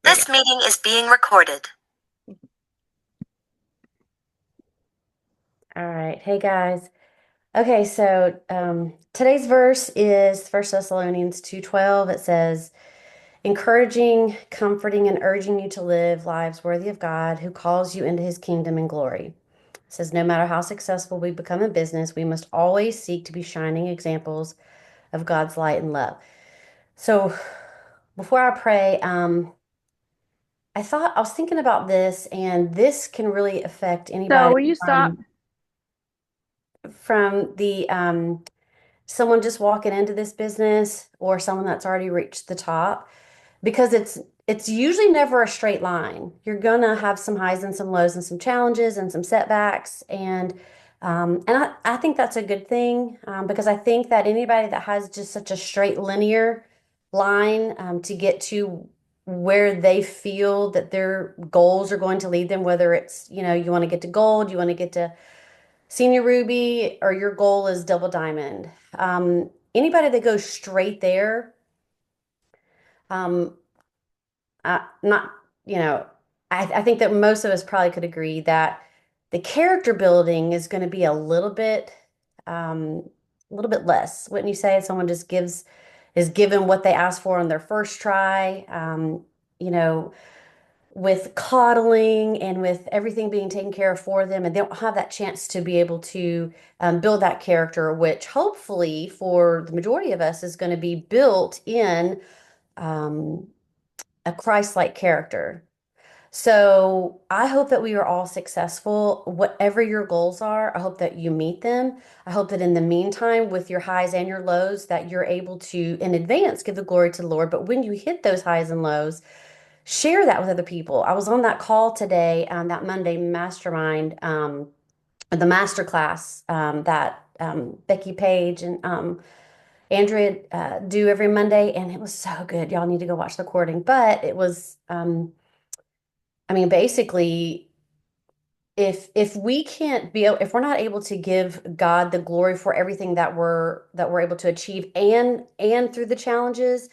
This meeting is being recorded. All right. Hey guys. Okay, so today's verse is First Thessalonians 2:12. It says, encouraging, comforting, and urging you to live lives worthy of God who calls you into his kingdom and glory. It says, no matter how successful we become in business, we must always seek to be shining examples of God's light and love. So before I pray, I was thinking about this, and this can really affect So anybody will you stop? from the someone just walking into this business or someone that's already reached the top, because it's usually never a straight line. You're gonna have some highs and some lows and some challenges and some setbacks, and I think that's a good thing, because I think that anybody that has just such a straight linear line, to get to where they feel that their goals are going to lead them, whether it's, you want to get to gold, you want to get to senior ruby, or your goal is double diamond. Anybody that goes straight there, um, not, you know, I think that most of us probably could agree that the character building is going to be a little bit less. Wouldn't you say? Someone just is given what they asked for on their first try. You know, with coddling and with everything being taken care of for them, and they don't have that chance to be able to build that character, which hopefully for the majority of us is going to be built in um, a Christ-like character. So I hope that we are all successful, whatever your goals are. I hope that you meet them. I hope that in the meantime, with your highs and your lows, that you're able to, in advance, give the glory to the Lord. But when you hit those highs and lows, share that with other people. I was on that call today, that Monday mastermind, the master class, that Becky Page and Andrea do every Monday, and it was so good. Y'all need to go watch the recording. But it was, I mean, basically, if we can't be if we're not able to give God the glory for everything that we're able to achieve, and through the challenges,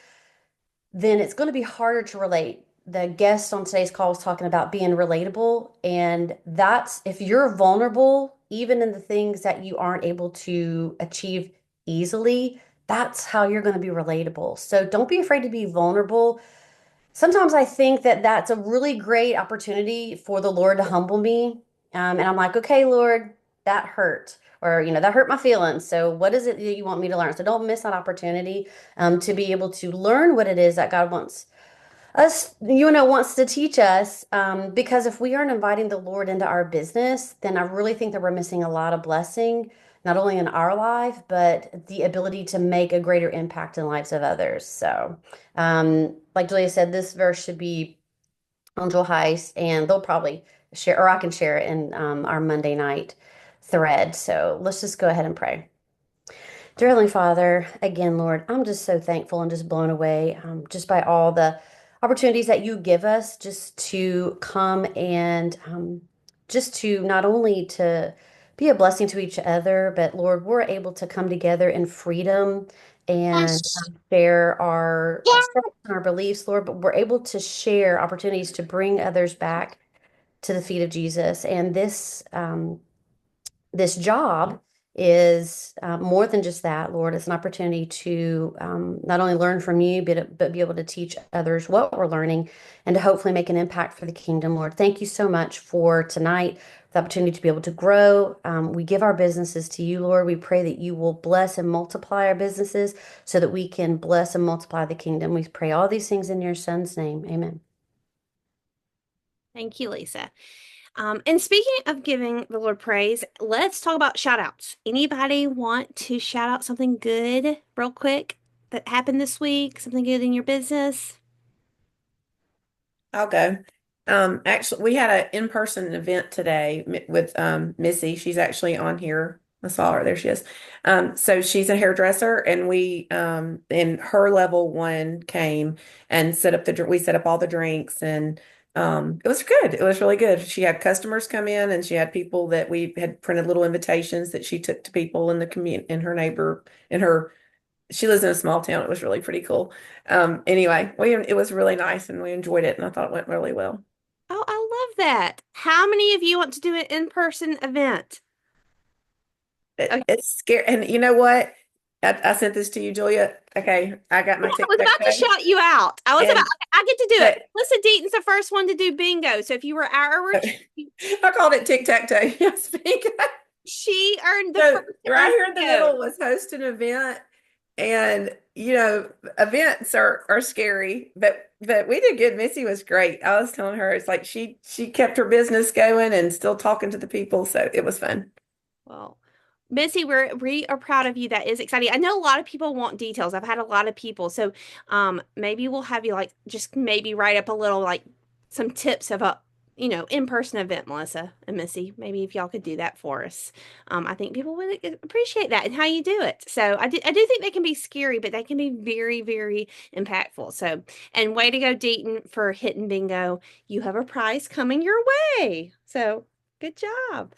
then it's going to be harder to relate. The guest on today's call was talking about being relatable, and that's if you're vulnerable, even in the things that you aren't able to achieve easily, that's how you're going to be relatable. So don't be afraid to be vulnerable. Sometimes I think that that's a really great opportunity for the Lord to humble me. And I'm like, okay, Lord, that hurt. Or, that hurt my feelings. So, what is it that you want me to learn? So, don't miss that opportunity, to be able to learn what it is that God wants to teach us. Because if we aren't inviting the Lord into our business, then I really think that we're missing a lot of blessing, not only in our life, but the ability to make a greater impact in the lives of others. So, like Julia said, this verse should be on Jewel Heist, and they'll probably share, or I can share it in our Monday night thread. So let's just go ahead and pray. Dear Heavenly Father, again, Lord, I'm just so thankful and just blown away, just by all the opportunities that you give us, just to come and just to not only to be a blessing to each other, but Lord, we're able to come together in freedom and share our beliefs, Lord, but we're able to share opportunities to bring others back to the feet of Jesus. And this job is more than just that, Lord. It's an opportunity to not only learn from you, but be able to teach others what we're learning, and to hopefully make an impact for the kingdom, Lord. Thank you so much for tonight, the opportunity to be able to grow. We give our businesses to you, Lord. We pray that you will bless and multiply our businesses so that we can bless and multiply the kingdom. We pray all these things in your son's name. Amen. Thank you, Lisa. And speaking of giving the Lord praise, let's talk about shout outs. Anybody want to shout out something good real quick that happened this week? Something good in your business? I'll go. Actually, we had an in-person event today with Missy. She's actually on here. I saw her. There she is. So she's a hairdresser, and we in her level one came and we set up all the drinks, and it was good. It was really good. She had customers come in, and she had people that we had printed little invitations that she took to people in the community, in her she lives in a small town. It was really pretty cool. Anyway, it was really nice and we enjoyed it and I thought it went really well. Oh, I love that. How many of you want to do an in-person event? Okay. It's scary. And you know what? I sent this to you, Julia. Okay, I got my I was tic-tac about to toe. shout you out. I was about, And okay, I get to do it. but Melissa Deaton's the first one to do bingo. So if you were our retreat, I called it tic-tac-toe. Yes, speak. she earned the So first to right earn here in the bingo. middle was host an event, and events are scary, but we did good. Missy was great. I was telling her it's like she kept her business going and still talking to the people, so it was fun. Well, Missy, we are proud of you. That is exciting. I know a lot of people want details. I've had a lot of people. So maybe we'll have you like just maybe write up a little like some tips of a in-person event, Melissa and Missy. Maybe if y'all could do that for us. I think people would appreciate that and how you do it. So I do think they can be scary, but they can be very, very impactful. So, and way to go, Deaton, for hitting bingo. You have a prize coming your way. So good job.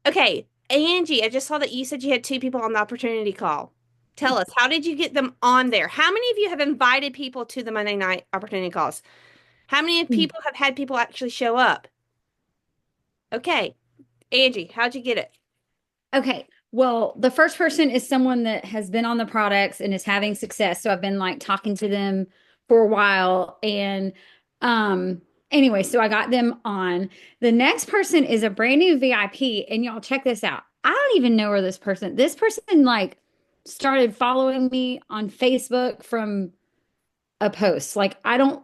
Okay, Angie, I just saw that you said you had two people on the opportunity call. Tell us, how did you get them on there? How many of you have invited people to the Monday night opportunity calls? How many of people have had people actually show up? Okay, Angie, how'd you get it? Okay. Well, the first person is someone that has been on the products and is having success. So I've been like talking to them for a while. And anyway, so I got them on. The next person is a brand new VIP. And y'all check this out. I don't even know where this person like started following me on Facebook from a post. Like I don't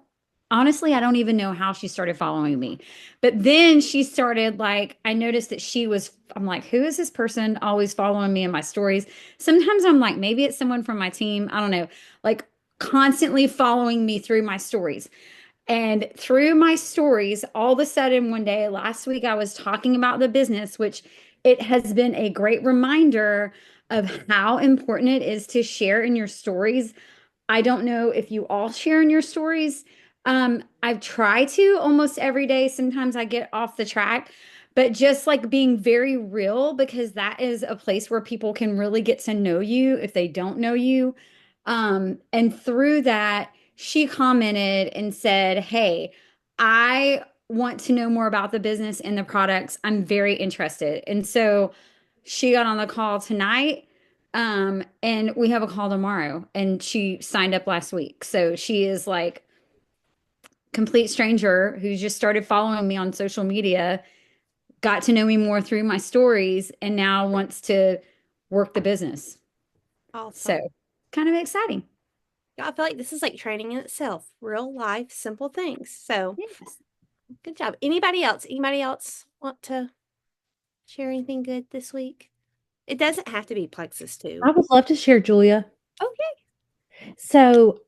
even know how she started following me. But then she started like I noticed that I'm like, who is this person always following me in my stories? Sometimes I'm like, maybe it's someone from my team. I don't know. Like constantly following me through my stories. And through my stories, all of a sudden one day last week I was talking about the business, which it has been a great reminder of how important it is to share in your stories. I don't know if you all share in your stories. I've tried to almost every day. Sometimes I get off the track, but just like being very real, because that is a place where people can really get to know you if they don't know you. And through that, she commented and said, "Hey, I want to know more about the business and the products. I'm very interested." And so she got on the call tonight. And we have a call tomorrow, and she signed up last week. So she is like complete stranger who just started following me on social media, got to know me more through my stories, and now wants to work the business. Awesome. So kind of exciting. I feel like this is like training in itself, real life, simple things. So Yes. good job. Anybody else? Anybody else want to share anything good this week? It doesn't have to be Plexus too. I would love to share, Julia. Okay. So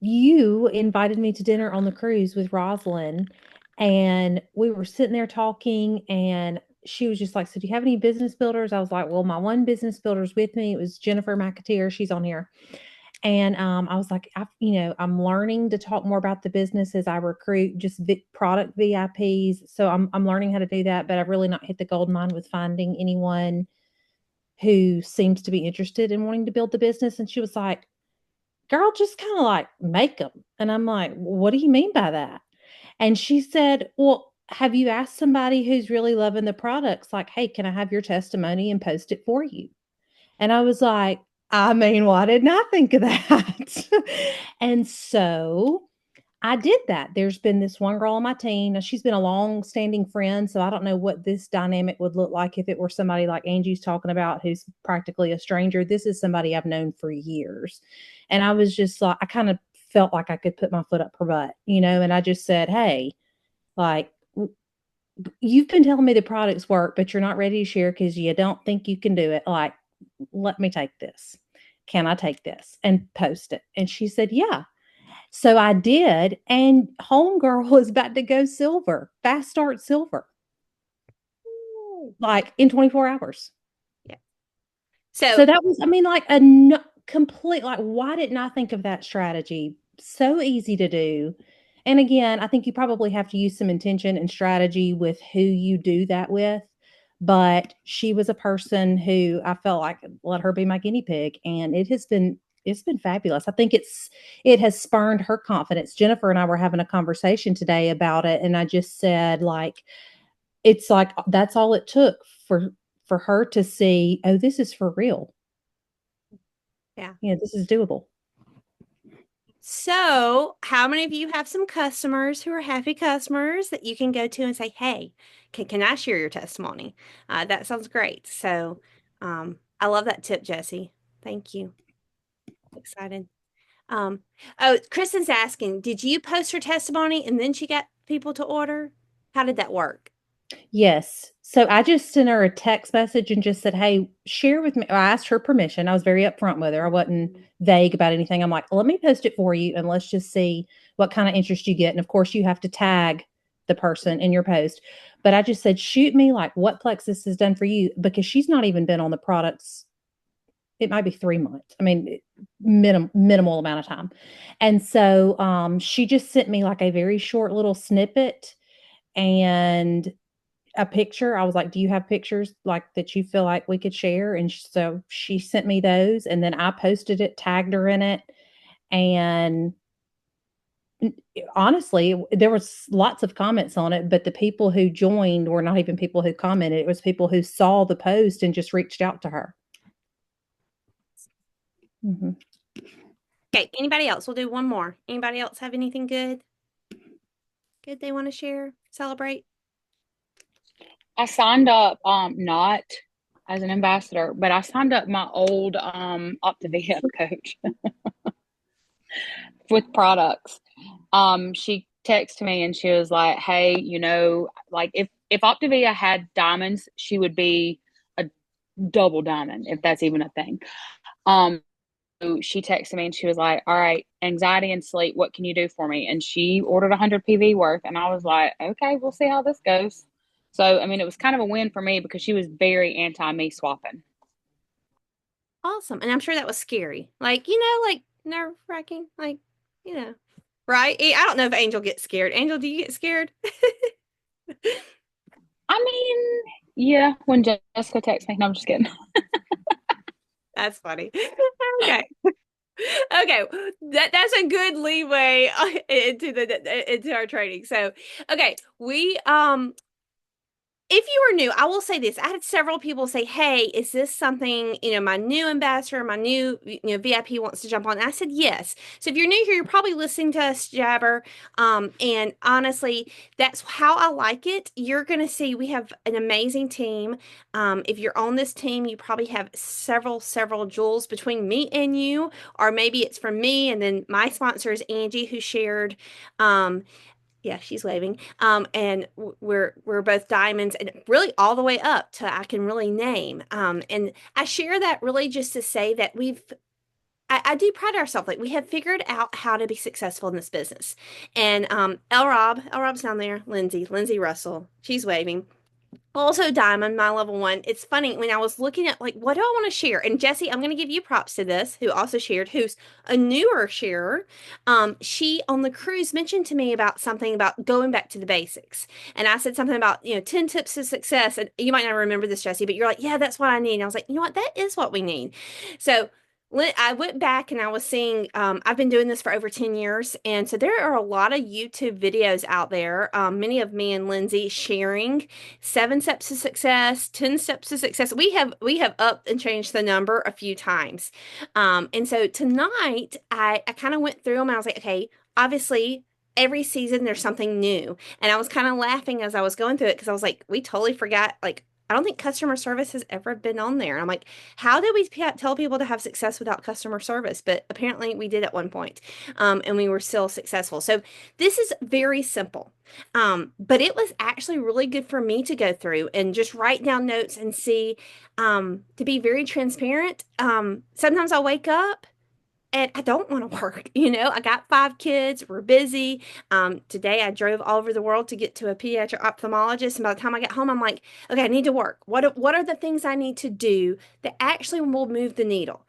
you invited me to dinner on the cruise with Rosalind, and we were sitting there talking, and she was just like, "So do you have any business builders?" I was like, "Well, my one business builder's with me. It was Jennifer McAteer. She's on here." And I was like, I'm learning to talk more about the business as I recruit just product VIPs. So I'm learning how to do that, but I've really not hit the gold mine with finding anyone who seems to be interested in wanting to build the business. And she was like, "Girl, just kind of like make them." And I'm like, "What do you mean by that?" And she said, "Well, have you asked somebody who's really loving the products, like, hey, can I have your testimony and post it for you?" And I was like, I mean, why didn't I think of that? And so I did that. There's been this one girl on my team. Now, she's been a long-standing friend, so I don't know what this dynamic would look like if it were somebody like Angie's talking about who's practically a stranger. This is somebody I've known for years. And I was just like, I kind of felt like I could put my foot up her butt, and I just said, "Hey, like, you've been telling me the products work, but you're not ready to share because you don't think you can do it. Like, let me take this. Can I take this and post it?" And she said, "Yeah." So I did, and Homegirl is about to go silver, fast start silver, Ooh. like in 24 hours. Yeah. So that was, I mean, like complete, like, why didn't I think of that strategy? So easy to do. And again, I think you probably have to use some intention and strategy with who you do that with. but she was a person who I felt like let her be my guinea pig, and it's been fabulous. I think it has spurned her confidence. Jennifer and I were having a conversation today about it, and I just said, like, it's like that's all it took for her to see, oh, this is for real. Yeah. This is doable. So, how many of you have some customers who are happy customers that you can go to and say, "Hey, can I share your testimony?" That sounds great. So, I love that tip, Jesse. Thank you. Excited. Oh, Kristen's asking, did you post her testimony and then she got people to order? How did that work? Yes. So I just sent her a text message and just said, hey, share with me. I asked her permission. I was very upfront with her. I wasn't vague about anything. I'm like, let me post it for you and let's just see what kind of interest you get. And of course, you have to tag the person in your post. But I just said, shoot me like what Plexus has done for you, because she's not even been on the products. It might be 3 months. I mean, minimal amount of time. And so she just sent me like a very short little snippet and a picture. I was like, do you have pictures like that you feel like we could share? And so she sent me those, and then I posted it, tagged her in it. And honestly, there was lots of comments on it, but the people who joined were not even people who commented. It was people who saw the post and just reached out to her. Mm-hmm. Okay, anybody else? We'll do one more. Anybody else have anything good? Good they want to share, celebrate? I signed up, not as an ambassador, but I signed up my old Optavia coach with products. She texted me and she was like, hey, like if Optavia had diamonds, she would be a double diamond, if that's even a thing. So she texted me and she was like, all right, anxiety and sleep, what can you do for me? And she ordered 100 PV worth. And I was like, okay, we'll see how this goes. So, I mean, it was kind of a win for me because she was very anti me swapping. Awesome. And I'm sure that was scary. Like, like nerve-wracking. Like, right? I don't know if Angel gets scared. Angel, do you get scared? I mean, yeah, when Jessica texts me. No, I'm just kidding. That's funny. Okay. Okay, that's a good leeway into our training. So, okay, we if you are new, I will say this. I had several people say, hey, is this something, my new ambassador, my new, VIP wants to jump on? And I said, yes. So if you're new here, you're probably listening to us jabber. And honestly, that's how I like it. You're going to see we have an amazing team. If you're on this team, you probably have several jewels between me and you, or maybe it's from me. And then my sponsor is Angie, who shared, yeah, she's waving. And we're both diamonds, and really all the way up to I can really name. And I share that really just to say that I do pride ourselves. Like we have figured out how to be successful in this business. And L Rob's down there. Lindsay Russell, she's waving. Also diamond, my level 1. It's funny when I was looking at like what do I want to share, and Jesse, I'm going to give you props to this, who also shared, who's a newer sharer. She on the cruise mentioned to me about something about going back to the basics, and I said something about 10 tips to success, and you might not remember this, Jesse, but you're like, yeah, that's what I need. And I was like, you know what, that is what we need. So I went back and I was seeing, I've been doing this for over 10 years. And so there are a lot of YouTube videos out there, many of me and Lindsay sharing 7 steps to success, 10 steps to success. We have upped and changed the number a few times. And so tonight I kind of went through them and I was like, okay, obviously every season there's something new. And I was kind of laughing as I was going through it because I was like, we totally forgot, like, I don't think customer service has ever been on there. And I'm like, how did we tell people to have success without customer service? But apparently we did at one point, and we were still successful. So this is very simple. But it was actually really good for me to go through and just write down notes and see, to be very transparent. Sometimes I'll wake up and I don't want to work. I got 5 kids. We're busy. Today I drove all over the world to get to a pediatric ophthalmologist. And by the time I get home, I'm like, okay, I need to work. What are the things I need to do that actually will move the needle?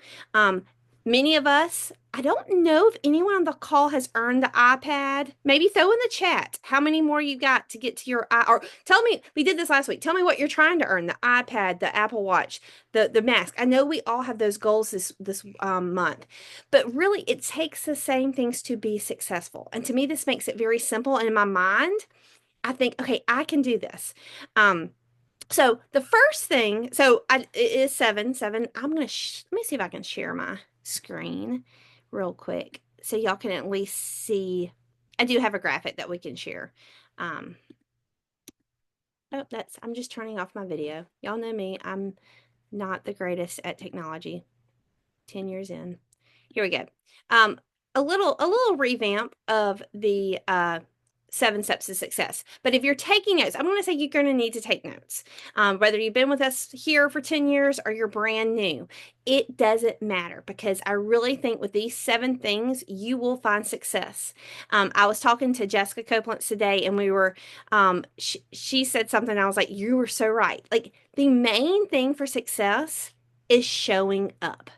Many of us, I don't know if anyone on the call has earned the iPad. Maybe throw in the chat how many more you got to get to your or tell me, we did this last week. Tell me what you're trying to earn, the iPad, the Apple Watch, the mask. I know we all have those goals this month, but really it takes the same things to be successful. And to me, this makes it very simple. And in my mind, I think, okay, I can do this. So the first thing, it is 7. I'm gonna let me see if I can share my screen real quick so y'all can at least see. I do have a graphic that we can share. Oh, I'm just turning off my video. Y'all know me. I'm not the greatest at technology. 10 years in. Here we go. A little revamp of the 7 steps to success. But if you're taking notes, I'm going to say you're going to need to take notes. Whether you've been with us here for 10 years or you're brand new, it doesn't matter, because I really think with these 7 things, you will find success. I was talking to Jessica Copeland today, and we were, she said something. I was like, you were so right. Like, the main thing for success is showing up.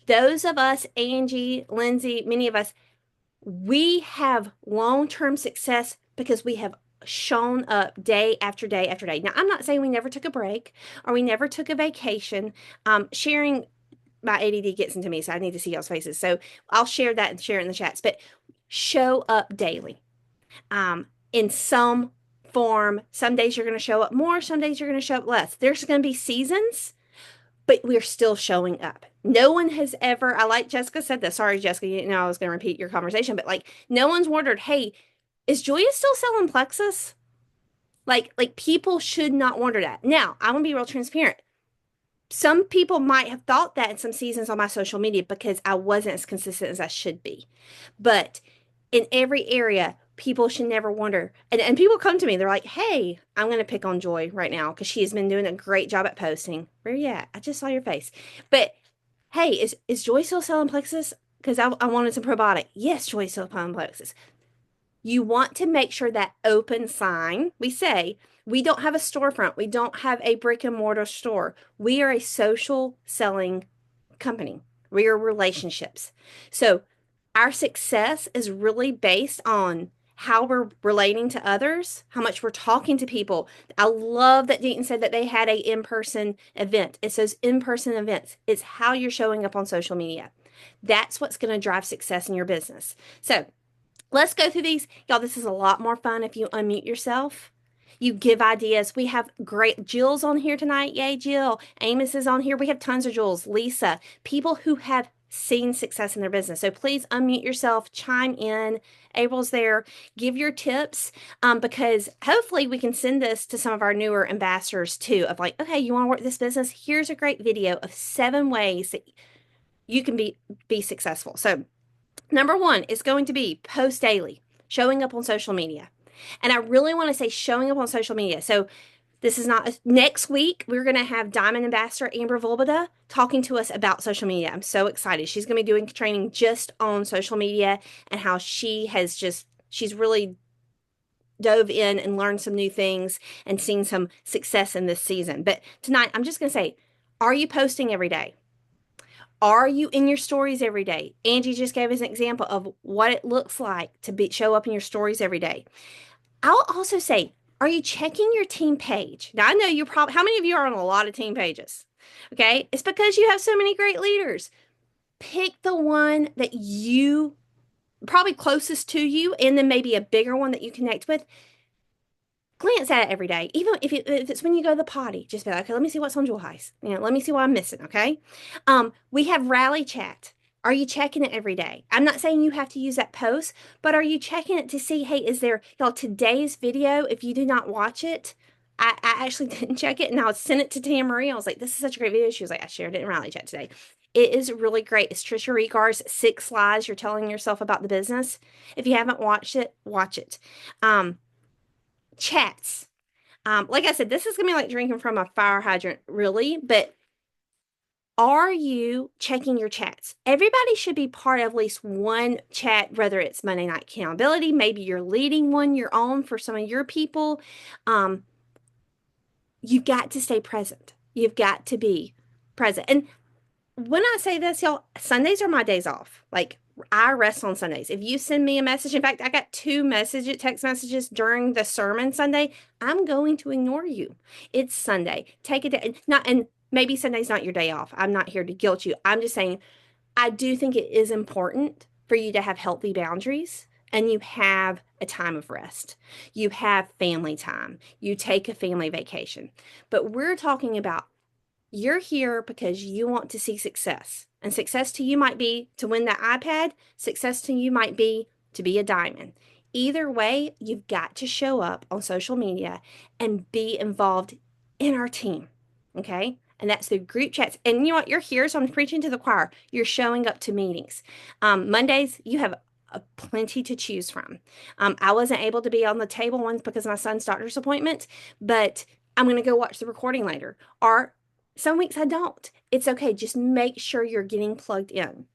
Those of us, Angie, Lindsay, many of us, we have long-term success because we have shown up day after day after day. Now, I'm not saying we never took a break or we never took a vacation. Sharing, my ADD gets into me, so I need to see y'all's faces. So I'll share that and share it in the chats. But show up daily in some form. Some days you're going to show up more. Some days you're going to show up less. There's going to be seasons, but we're still showing up. No one has ever, I like Jessica said this. Sorry, Jessica, you didn't know I was going to repeat your conversation, but like, no one's wondered, hey, is Julia still selling Plexus? Like people should not wonder that. Now, I'm going to be real transparent. Some people might have thought that in some seasons on my social media because I wasn't as consistent as I should be. But in every area, people should never wonder. And people come to me, they're like, hey, I'm going to pick on Joy right now because she has been doing a great job at posting. Where you at? I just saw your face. But hey, is Joy still selling Plexus? Because I wanted some probiotic. Yes, Joy still selling Plexus. You want to make sure that open sign, we say, we don't have a storefront. We don't have a brick and mortar store. We are a social selling company. We are relationships. So our success is really based on how we're relating to others, how much we're talking to people. I love that Deaton said that they had a in-person event. It's those in-person events. It's how you're showing up on social media. That's what's going to drive success in your business. So let's go through these. Y'all, this is a lot more fun if you unmute yourself. You give ideas. We have great Jill's on here tonight. Yay, Jill. Amos is on here. We have tons of Jills. Lisa, people who have seen success in their business. So please unmute yourself, chime in. April's there. Give your tips because hopefully we can send this to some of our newer ambassadors too of like, okay, you want to work this business? Here's a great video of 7 ways that you can be successful. So number 1 is going to be post daily, showing up on social media. And I really want to say showing up on social media. So this is not next week. We're going to have Diamond Ambassador Amber Volbada talking to us about social media. I'm so excited. She's going to be doing training just on social media and how she's really dove in and learned some new things and seen some success in this season. But tonight, I'm just going to say, are you posting every day? Are you in your stories every day? Angie just gave us an example of what it looks like to show up in your stories every day. I'll also say, are you checking your team page? Now, I know you're probably, how many of you are on a lot of team pages? Okay. It's because you have so many great leaders. Pick the one that you probably closest to you, and then maybe a bigger one that you connect with. Glance at it every day. Even if it's when you go to the potty, just be like, okay, let me see what's on Jewel Heist. Let me see what I'm missing. Okay. We have Rally Chat. Are you checking it every day? I'm not saying you have to use that post, but are you checking it to see, hey, is there, y'all, today's video, if you do not watch it, I actually didn't check it, and I sent it to Tam Marie. I was like, this is such a great video. She was like, I shared it in Rally Chat today. It is really great. It's Trisha Regar's 6 lies you're telling yourself about the business. If you haven't watched it, watch it. Chats. Like I said, this is going to be like drinking from a fire hydrant, really, but are you checking your chats? Everybody should be part of at least one chat, whether it's Monday Night Accountability, maybe you're leading one, your own for some of your people. You've got to stay present. You've got to be present. And when I say this, y'all, Sundays are my days off. Like I rest on Sundays. If you send me a message, in fact, I got 2 text messages during the sermon Sunday, I'm going to ignore you. It's Sunday. Take a day. Not, and maybe Sunday's not your day off. I'm not here to guilt you. I'm just saying I do think it is important for you to have healthy boundaries and you have a time of rest. You have family time. You take a family vacation. But we're talking about you're here because you want to see success. And success to you might be to win that iPad. Success to you might be to be a diamond. Either way, you've got to show up on social media and be involved in our team. Okay? And that's the group chats. And you know what? You're here, so I'm preaching to the choir. You're showing up to meetings. Mondays, you have plenty to choose from. I wasn't able to be on the table once because of my son's doctor's appointment, but I'm going to go watch the recording later. Or some weeks I don't. It's okay. Just make sure you're getting plugged in.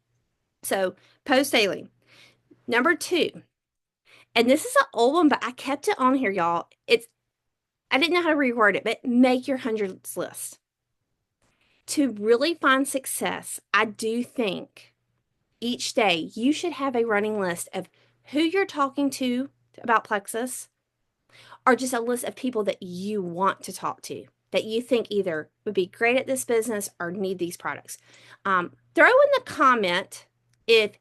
So post daily. Number 2, and this is an old one, but I kept it on here, y'all. I didn't know how to reword it, but make your hundreds list. To really find success, I do think each day you should have a running list of who you're talking to about Plexus, or just a list of people that you want to talk to, that you think either would be great at this business or need these products. Throw in the comment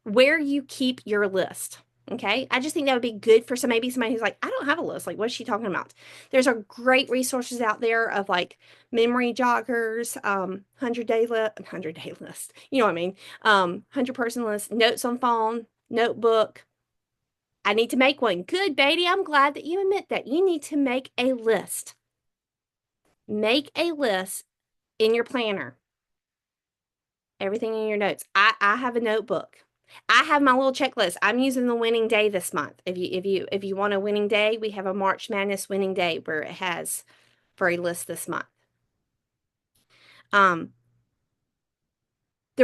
where you keep your list. Okay. I just think that would be good for maybe somebody who's like, I don't have a list. Like, what is she talking about? There's a great resources out there of like memory joggers, 100-day list. You know what I mean? 100-person list, notes on phone, notebook. I need to make one. Good, Beatty. I'm glad that you admit that. You need to make a list. Make a list in your planner. Everything in your notes. I have a notebook. I have my little checklist. I'm using the winning day this month. If you want a winning day, we have a March Madness winning day where it has for a list this month. The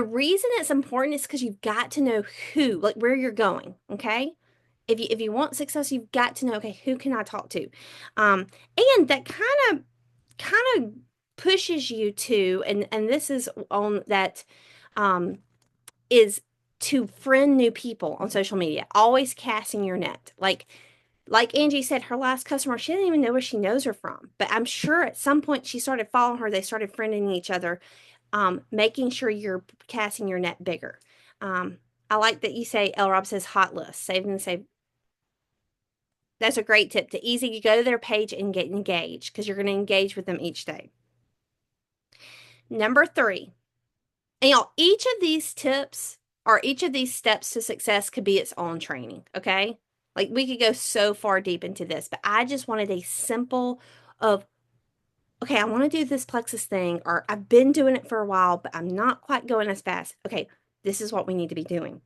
reason it's important is because you've got to know like where you're going. Okay. If you want success, you've got to know, okay, who can I talk to? And that kind of pushes you to, and this is on that, is to friend new people on social media, always casting your net. Like Angie said, her last customer, she didn't even know where she knows her from, but I'm sure at some point she started following her. They started friending each other, making sure you're casting your net bigger. I like that you say, L. Rob says hot list, save and save. That's a great tip. To easy, you go to their page and get engaged because you're going to engage with them each day. Number 3, and y'all, each of these tips or each of these steps to success could be its own training. Okay. Like we could go so far deep into this, but I just wanted a simple of, okay, I want to do this Plexus thing, or I've been doing it for a while, but I'm not quite going as fast. Okay. This is what we need to be doing,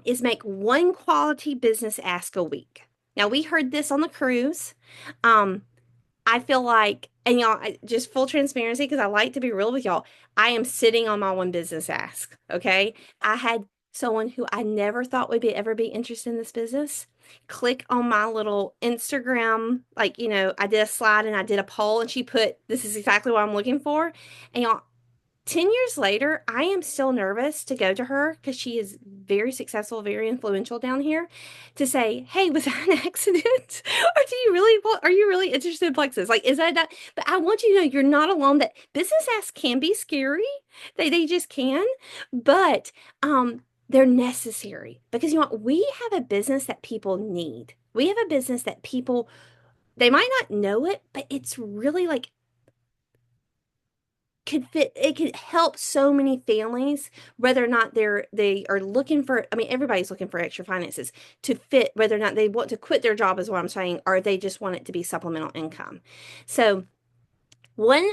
is make one quality business ask a week. Now we heard this on the cruise. I feel like, and y'all, just full transparency, because I like to be real with y'all, I am sitting on my one business ask. Okay. I had someone who I never thought would ever be interested in this business click on my little Instagram. Like, I did a slide and I did a poll and she put, this is exactly what I'm looking for. And y'all, 10 years later, I am still nervous to go to her because she is very successful, very influential down here, to say, hey, was that an accident? Or are you really interested in Plexus? Like, is that? But I want you to know you're not alone, that business asks can be scary. They just can. But they're necessary because we have a business that people need. We have a business that people, they might not know it, but it's really like, it could help so many families, whether or not they are looking for, I mean, everybody's looking for extra finances to fit, whether or not they want to quit their job is what I'm saying, or they just want it to be supplemental income. So one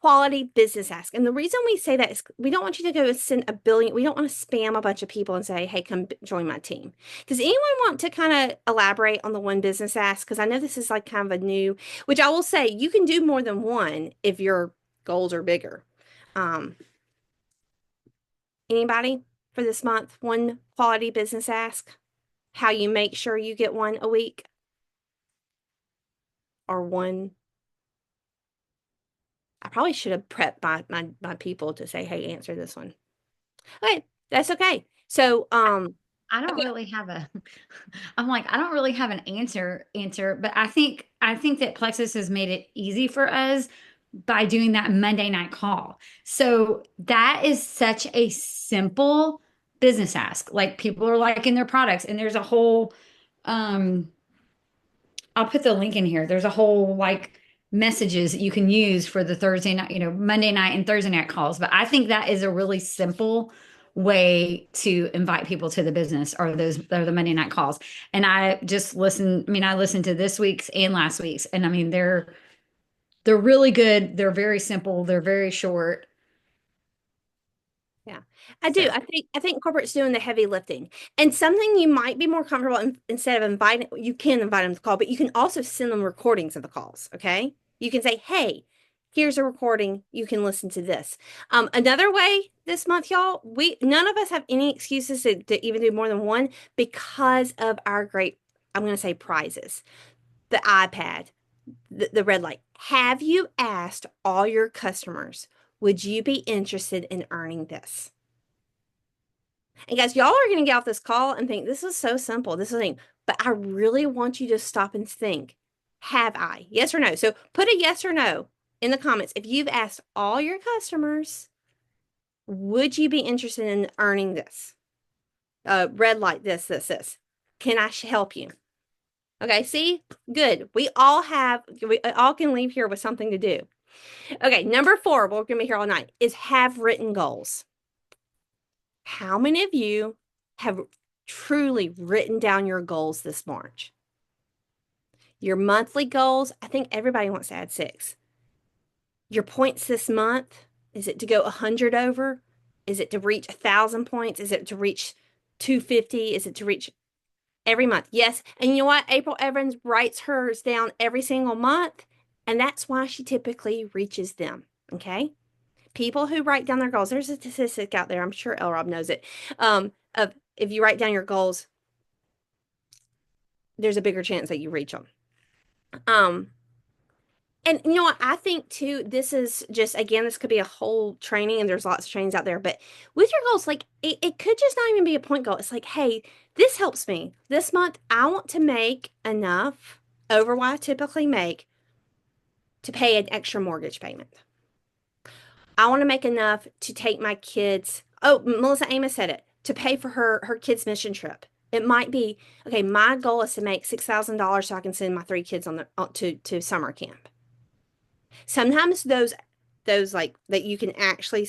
quality business ask. And the reason we say that is we don't want you to go send a billion. We don't want to spam a bunch of people and say, hey, come join my team. Does anyone want to kind of elaborate on the one business ask? Because I know this is like kind of a new, which I will say you can do more than one if your goals are bigger. Anybody for this month? One quality business ask. How you make sure you get one a week? Or one? I probably should have prepped my people to say, hey, answer this one. Okay, that's okay. So, I don't okay, really have a I'm like, I don't really have an answer, but I think that Plexus has made it easy for us by doing that Monday night call. So that is such a simple business ask. Like people are liking their products and there's a whole um I'll put the link in here. There's a whole like messages that you can use for the Thursday night, Monday night and Thursday night calls. But I think that is a really simple way to invite people to the business or the Monday night calls. And I just listen, I mean, I listened to this week's and last week's, and I mean they're really good. They're very simple, they're very short. yeah, I do. So I think corporate's doing the heavy lifting, and something you might be more comfortable instead of inviting. You can invite them to call, but you can also send them recordings of the calls. Okay, you can say, "Hey, here's a recording. You can listen to this." Another way this month, y'all, we none of us have any excuses to even do more than one because of our great. I'm going to say prizes, the iPad, the red light. Have you asked all your customers? Would you be interested in earning this? And guys, y'all are going to get off this call and think this is so simple. This is a thing. But I really want you to stop and think, have I? Yes or no? So put a yes or no in the comments. If you've asked all your customers, would you be interested in earning this? Red light, this. Can I help you? Okay, see? Good. We all can leave here with something to do. Okay, number 4, we're going to be here all night, is have written goals. How many of you have truly written down your goals this March? Your monthly goals, I think everybody wants to add 6. Your points this month, is it to go 100 over? Is it to reach 1,000 points? Is it to reach 250? Is it to reach every month? Yes. And you know what? April Evans writes hers down every single month, and that's why she typically reaches them. Okay. People who write down their goals, there's a statistic out there, I'm sure Elrob knows it, of if you write down your goals, there's a bigger chance that you reach them. And you know what? I think too, this is just, again, this could be a whole training, and there's lots of trainings out there, but with your goals, like it could just not even be a point goal. It's like, hey, this helps me. This month, I want to make enough over what I typically make to pay an extra mortgage payment. I want to make enough to take my kids. Oh, Melissa Amos said it, to pay for her kids' mission trip. It might be, okay, my goal is to make $6,000 so I can send my 3 kids on to summer camp. Sometimes those like that you can actually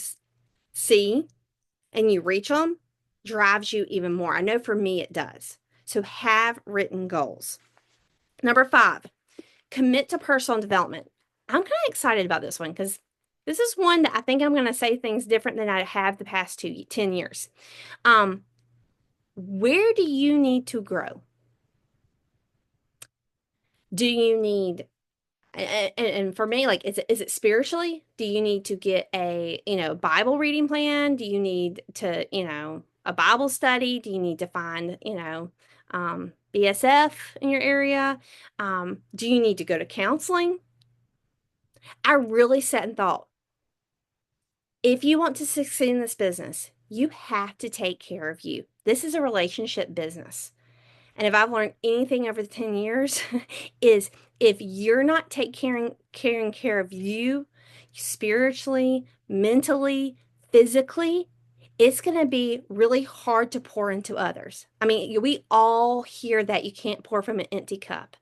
see and you reach them drives you even more. I know for me it does. So have written goals. Number 5, commit to personal development. I'm kind of excited about this one because this is one that I think I'm going to say things different than I have the past 10 years. Where do you need to grow? Do you need, and for me, like, is it spiritually? Do you need to get a, Bible reading plan? Do you need to, a Bible study? Do you need to find, BSF in your area? Do you need to go to counseling? I really sat and thought, if you want to succeed in this business, you have to take care of you. This is a relationship business. And if I've learned anything over the 10 years is if you're not caring care of you spiritually, mentally, physically, it's going to be really hard to pour into others. I mean, we all hear that you can't pour from an empty cup.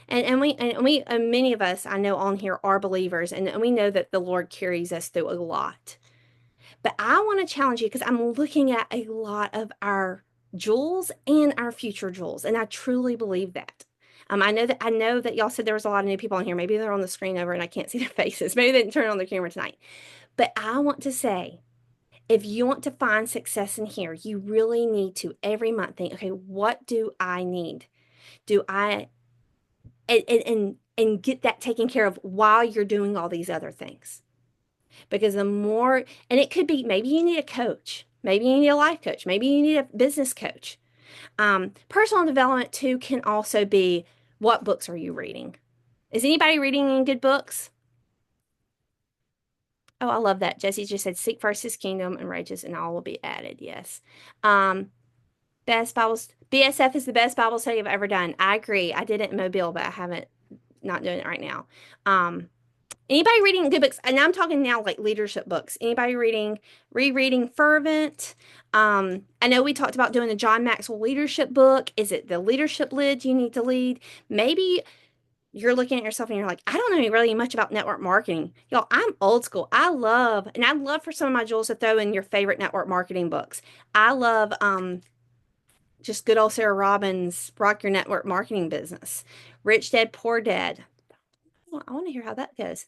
And many of us I know on here are believers, and we know that the Lord carries us through a lot. But I want to challenge you because I'm looking at a lot of our jewels and our future jewels, and I truly believe that. I know that y'all said there was a lot of new people on here. Maybe they're on the screen over and I can't see their faces. Maybe they didn't turn on their camera tonight. But I want to say, if you want to find success in here, you really need to every month think, okay, what do I need? Do I and get that taken care of while you're doing all these other things. Because the more, and it could be, maybe you need a coach, maybe you need a life coach, maybe you need a business coach. Personal development too can also be, what books are you reading? Is anybody reading any good books? Oh, I love that. Jesse just said, seek first his kingdom and righteousness, and all will be added. Yes. Um, best Bibles. BSF is the best Bible study I've ever done. I agree. I did it in Mobile, but I haven't, not doing it right now. Anybody reading good books, and I'm talking now like leadership books. Anybody rereading Fervent? I know we talked about doing the John Maxwell leadership book. Is it the leadership lid you need to lead? Maybe you're looking at yourself and you're like, I don't know really much about network marketing. Y'all, I'm old school. I'd love for some of my jewels to throw in your favorite network marketing books. I love just good old Sarah Robbins, Rock Your Network Marketing Business. Rich Dad, Poor Dad. Well, I want to hear how that goes.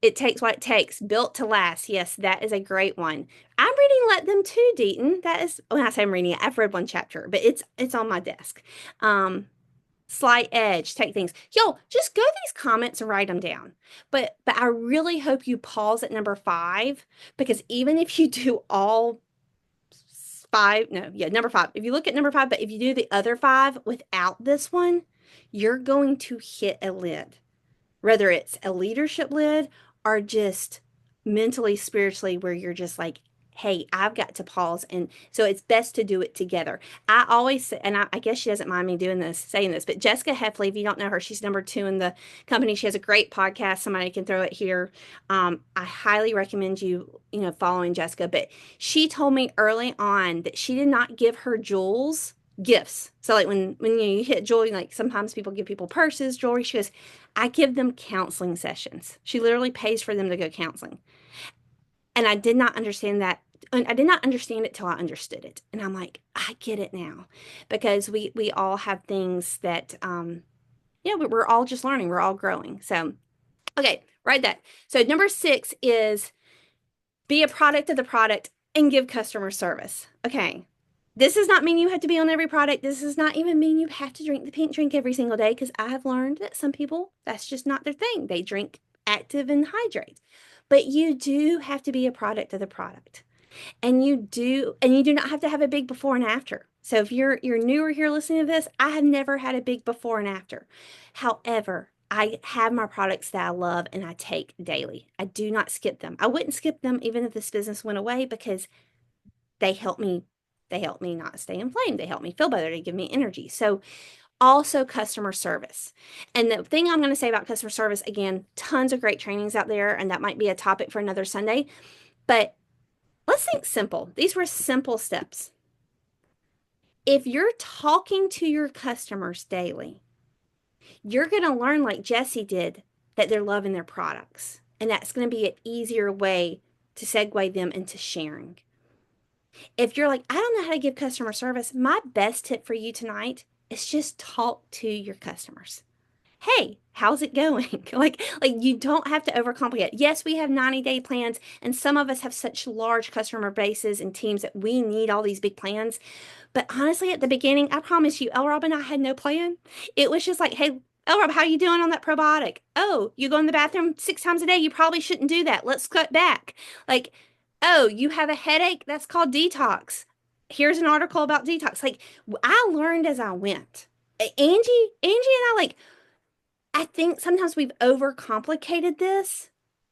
It Takes What It Takes, Built to Last. Yes, that is a great one. I'm reading Let Them too, Deaton. That is, when I say I'm reading it, I've read one chapter, but it's on my desk. Slight Edge, Take Things. Yo, just go to these comments and write them down. But I really hope you pause at number 5, because even if you do all 5, no, yeah, number 5. If you look at number 5, but if you do the other 5 without this one, you're going to hit a lid. Whether it's a leadership lid or just mentally, spiritually, where you're just like, hey, I've got to pause. And so it's best to do it together. I always say, and I guess she doesn't mind me saying this, but Jessica Heffley, if you don't know her, she's number 2 in the company. She has a great podcast. Somebody can throw it here. I highly recommend you following Jessica. But she told me early on that she did not give her jewels gifts. So like when you hit jewelry, like sometimes people give people purses, jewelry. She goes, I give them counseling sessions. She literally pays for them to go counseling. And I did not understand that. And I did not understand it till I understood it. And I'm like, I get it now. Because we all have things that, we're all just learning. We're all growing. So, okay, write that. So number 6 is be a product of the product and give customer service. Okay. This does not mean you have to be on every product. This does not even mean you have to drink the pink drink every single day, because I have learned that some people, that's just not their thing. They drink active and hydrate. But you do have to be a product of the product. And you do not have to have a big before and after. So if you're newer here listening to this, I have never had a big before and after. However, I have my products that I love and I take daily. I do not skip them. I wouldn't skip them even if this business went away, because they help me not stay inflamed. They help me feel better. They give me energy. So also customer service. And the thing I'm going to say about customer service, again, tons of great trainings out there, and that might be a topic for another Sunday. But let's think simple. These were simple steps. If you're talking to your customers daily, you're going to learn, like Jesse did, that they're loving their products. And that's going to be an easier way to segue them into sharing. If you're like, I don't know how to give customer service, my best tip for you tonight is just talk to your customers. Hey, how's it going? like you don't have to overcomplicate. Yes, we have 90-day plans, and some of us have such large customer bases and teams that we need all these big plans. But honestly, at the beginning, I promise you, L. Rob and I had no plan. It was just like, hey, L. Rob, how you doing on that probiotic? Oh, you go in the bathroom 6 times a day. You probably shouldn't do that. Let's cut back. Like, oh, you have a headache? That's called detox. Here's an article about detox. Like, I learned as I went. Angie and I, I think sometimes we've overcomplicated this,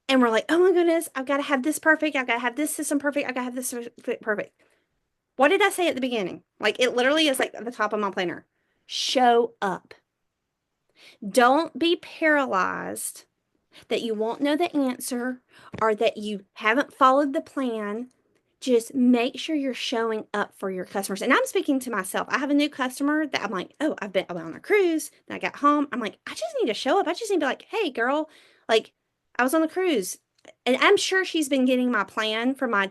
and we're like, oh my goodness, I've got to have this perfect. I've got to have this system perfect. I've got to have this perfect. What did I say at the beginning? Like, it literally is like at the top of my planner. Show up. Don't be paralyzed that you won't know the answer or that you haven't followed the plan. Just make sure you're showing up for your customers. And I'm speaking to myself. I have a new customer that I'm like, oh, I went on a cruise. Then I got home. I'm like, I just need to show up. I just need to be like, hey, girl, like, I was on the cruise. And I'm sure she's been getting my plan for my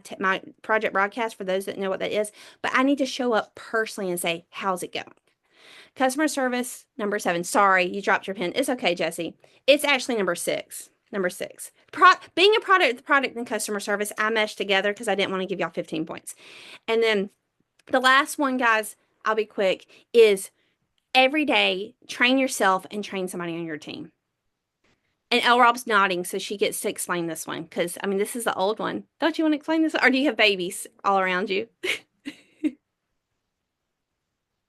project broadcast, for those that know what that is. But I need to show up personally and say, how's it going? Customer service, number 7. Sorry, you dropped your pen. It's okay, Jesse. It's actually number 6. Number 6. Being a product and customer service, I meshed together because I didn't want to give y'all 15 points. And then the last one, guys, I'll be quick, is every day train yourself and train somebody on your team. And L. Rob's nodding, so she gets to explain this one, because, I mean, this is the old one. Don't you want to explain this? Or do you have babies all around you?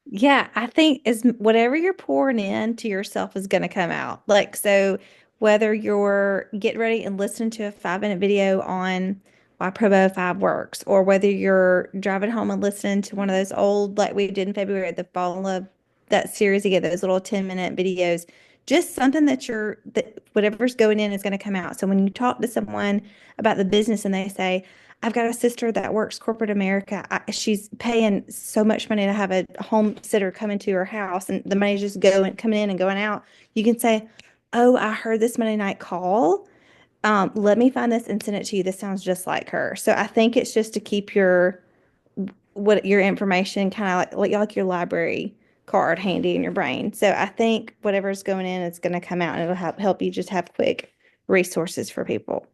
Yeah, I think whatever you're pouring into yourself is going to come out. Like, so whether you're getting ready and listening to a 5 minute video on why Provo 5 works, or whether you're driving home and listening to one of those old, like we did in February, the Fall in Love, that series again, those little 10 minute videos, just something that whatever's going in is going to come out. So when you talk to someone about the business and they say, I've got a sister that works corporate America. She's paying so much money to have a home sitter come into her house, and the money's just coming in and going out. You can say, "Oh, I heard this Monday night call. Let me find this and send it to you. This sounds just like her." So I think it's just to keep your information kind of like your library card handy in your brain. So I think whatever's going in is going to come out, and it'll help you just have quick resources for people.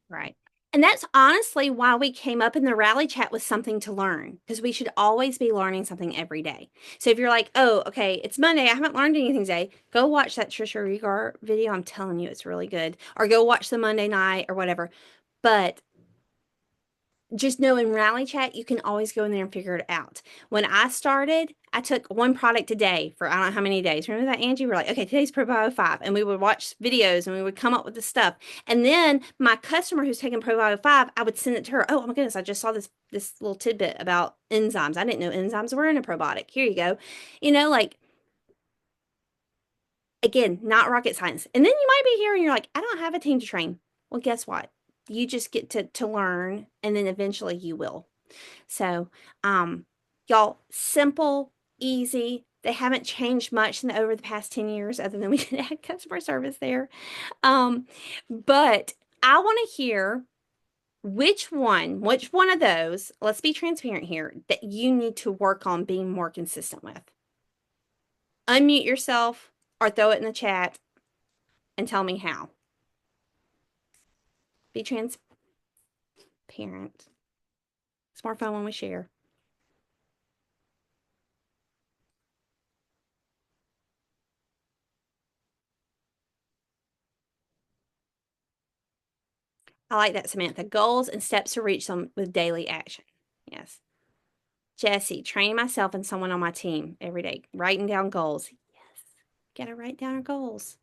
Right. And that's honestly why we came up in the rally chat with something to learn, because we should always be learning something every day. So if you're like, oh, okay, it's Monday, I haven't learned anything today, go watch that Trisha Regar video. I'm telling you, it's really good. Or go watch the Monday night or whatever. But just know in rally chat, you can always go in there and figure it out. When I started, I took one product a day for I don't know how many days. Remember that, Angie? We're like, okay, today's Probio 5. And we would watch videos and we would come up with the stuff. And then my customer who's taking Probio 5, I would send it to her. Oh my goodness, I just saw this little tidbit about enzymes. I didn't know enzymes were in a probiotic. Here you go. Like, again, not rocket science. And then you might be here and you're like, I don't have a team to train. Well, guess what? You just get to learn, and then eventually you will. So, y'all, simple, easy. They haven't changed much over the past 10 years, other than we didn't have customer service there. But I want to hear which one of those, let's be transparent here, that you need to work on being more consistent with. Unmute yourself or throw it in the chat and tell me how. Be transparent. It's more fun when we share. I like that, Samantha. Goals and steps to reach them with daily action. Yes. Jesse, training myself and someone on my team every day. Writing down goals. Yes. Gotta write down our goals.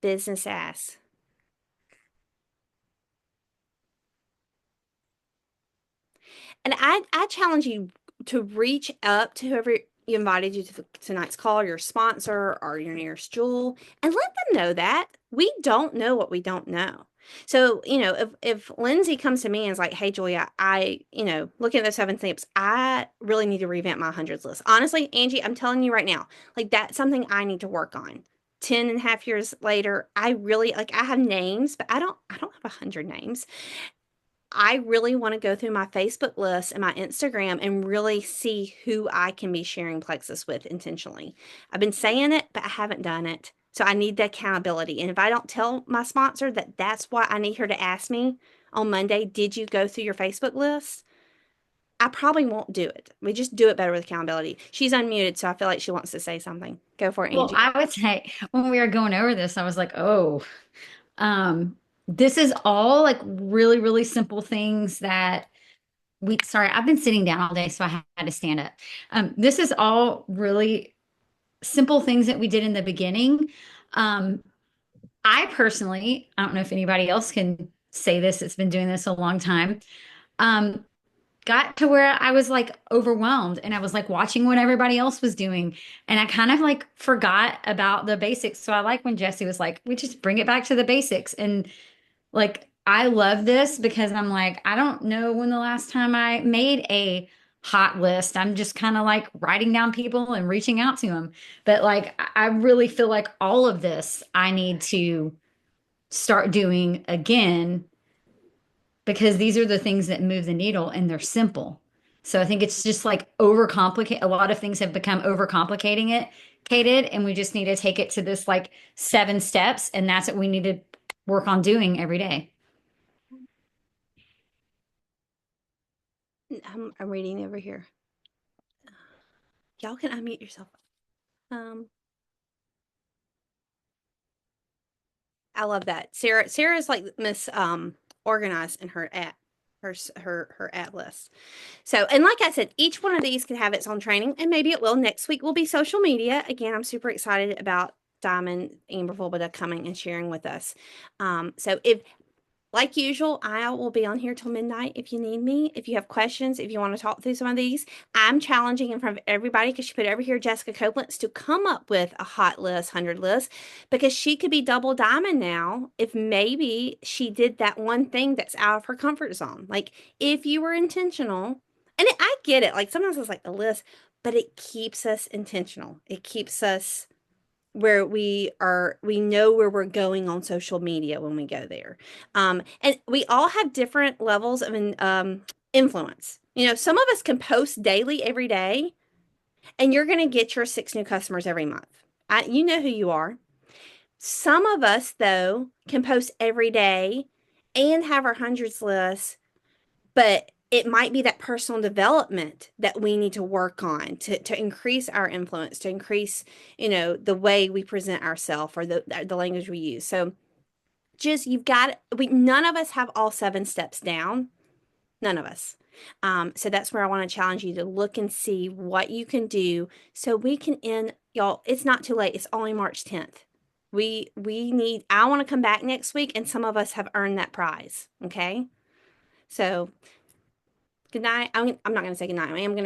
Business ass. And I challenge you to reach up to whoever you invited you to tonight's call, your sponsor or your nearest jewel, and let them know that we don't know what we don't know. So, if Lindsay comes to me and is like, hey, Julia, looking at the 7 steps, I really need to revamp my hundreds list. Honestly, Angie, I'm telling you right now, like that's something I need to work on. 10 and a half years later, I really I have names, but I don't have 100 names. I really want to go through my Facebook list and my Instagram and really see who I can be sharing Plexus with intentionally. I've been saying it, but I haven't done it. So I need the accountability. And if I don't tell my sponsor that that's why I need her to ask me on Monday, did you go through your Facebook list? I probably won't do it. We just do it better with accountability. She's unmuted, so I feel like she wants to say something. Go for it, Well, Angie. I would say when we were going over this, I was like, oh, this is all like really, really simple things that sorry, I've been sitting down all day, so I had to stand up. This is all really simple things that we did in the beginning. I personally, I don't know if anybody else can say this, it's been doing this a long time. Got to where I was like overwhelmed and I was like watching what everybody else was doing. And I kind of like forgot about the basics. So I like when Jesse was like, we just bring it back to the basics. And like, I love this because I'm like, I don't know when the last time I made a hot list. I'm just kind of like writing down people and reaching out to them. But like, I really feel like all of this I need to start doing again because these are the things that move the needle and they're simple. So I think it's just like overcomplicate. A lot of things have become overcomplicating it, Kated, and we just need to take it to this like 7 steps. And that's what we need to work on doing every day. I'm reading over here. Y'all can unmute yourself. I love that. Sarah's like Miss organized in her at list. So, and like I said, each one of these can have its own training, and maybe it will. Next week will be social media. Again, I'm super excited about Diamond Amber Volbada coming and sharing with us. So if, like usual, I will be on here till midnight if you need me. If you have questions, if you want to talk through some of these, I'm challenging in front of everybody because she put over here Jessica Copeland to come up with a hot list, 100 list, because she could be double diamond now if maybe she did that one thing that's out of her comfort zone. Like if you were intentional, and I get it, like sometimes it's like a list, but it keeps us intentional. It keeps us where we know where we're going on social media when we go there. And we all have different levels of influence. You know, some of us can post daily every day, and you're going to get your 6 new customers every month. You know who you are. Some of us, though, can post every day and have our hundreds list, but it might be that personal development that we need to work on to increase our influence, to increase, you know, the way we present ourselves or the language we use. So just, none of us have all 7 steps down. None of us. So that's where I want to challenge you to look and see what you can do so we can end, y'all, it's not too late. It's only March 10th. I want to come back next week, and some of us have earned that prize. Okay. So good night. I'm not going to say good night. I am going to